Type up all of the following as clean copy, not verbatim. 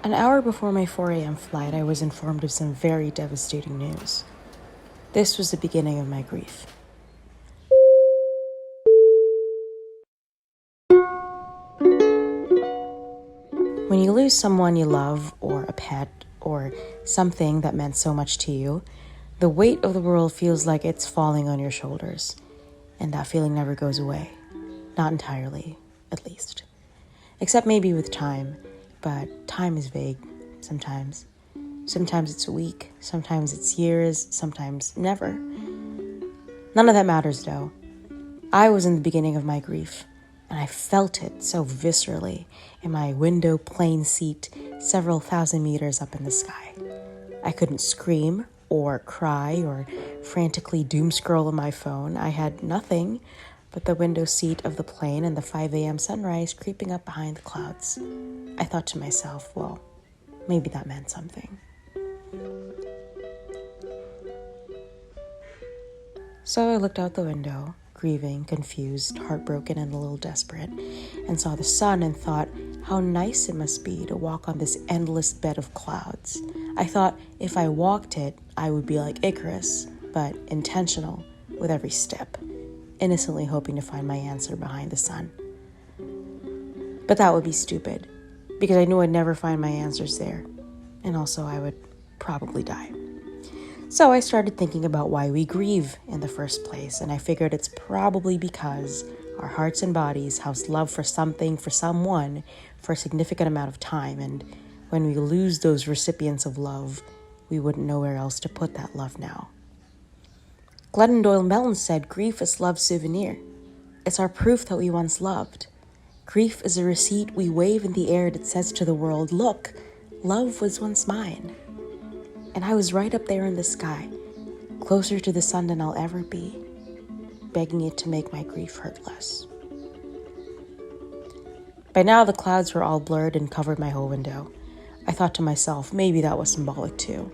An hour before my 4 a.m. flight, I was informed of some very devastating news. This was the beginning of my grief. When you lose someone you love, or a pet, or something that meant so much to you, the weight of the world feels like it's falling on your shoulders, and that feeling never goes away. Not entirely, at least. Except maybe with time, but time is vague sometimes. Sometimes it's a week, sometimes it's years, sometimes never. None of that matters though. I was in the beginning of my grief, and I felt it so viscerally in my window plane seat several thousand meters up in the sky. I couldn't scream or cry or frantically doom scroll on my phone. I had nothing but the window seat of the plane and the 5 a.m. sunrise creeping up behind the clouds. I thought to myself, well, maybe that meant something. So I looked out the window, grieving, confused, heartbroken, and a little desperate, and saw the sun and thought how nice it must be to walk on this endless bed of clouds. I thought if I walked it, I would be like Icarus, but intentional with every step, innocently hoping to find my answer behind the sun. But that would be stupid, because I knew I'd never find my answers there, and also I would probably die. So I started thinking about why we grieve in the first place, and I figured it's probably because our hearts and bodies house love for something, for someone, for a significant amount of time, and when we lose those recipients of love, we wouldn't know where else to put that love now. Glennon Doyle Mellon said, "Grief is love's souvenir. It's our proof that we once loved. Grief is a receipt we wave in the air that says to the world, look, love was once mine." And I was right up there in the sky, closer to the sun than I'll ever be, begging it to make my grief hurt less. By now, the clouds were all blurred and covered my whole window. I thought to myself, maybe that was symbolic too.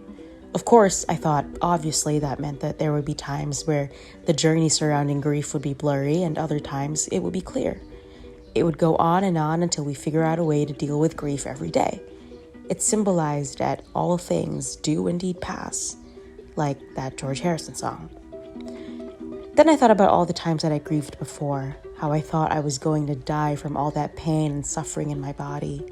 Of course, I thought, obviously, that meant that there would be times where the journey surrounding grief would be blurry and other times it would be clear. It would go on until we figure out a way to deal with grief every day. It symbolized that all things do indeed pass, like that George Harrison song. Then I thought about all the times that I grieved before, how I thought I was going to die from all that pain and suffering in my body,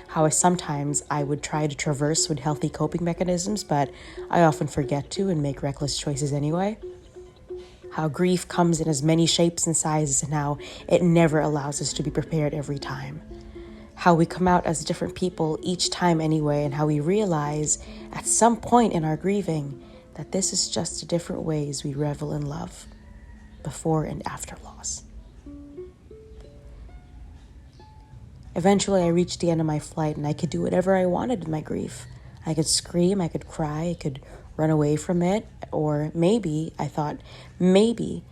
how sometimes I would try to traverse with healthy coping mechanisms, but I often forget to and make reckless choices anyway. How grief comes in as many shapes and sizes and how it never allows us to be prepared every time. How we come out as different people each time anyway, and how we realize at some point in our grieving that this is just the different ways we revel in love, before and after loss. Eventually, I reached the end of my flight and I could do whatever I wanted in my grief. I could scream, I could cry, I could run away from it, or maybe, I thought, maybe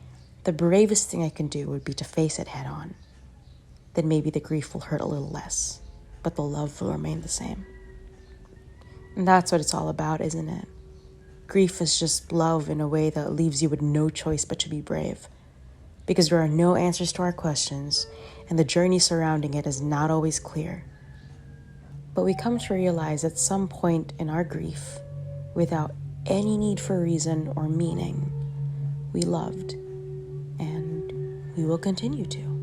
the bravest thing I can do would be to face it head on. Then maybe the grief will hurt a little less, but the love will remain the same. And that's what it's all about, isn't it? Grief is just love in a way that leaves you with no choice but to be brave. Because there are no answers to our questions, and the journey surrounding it is not always clear. But we come to realize at some point in our grief, without any need for reason or meaning, we loved, and we will continue to.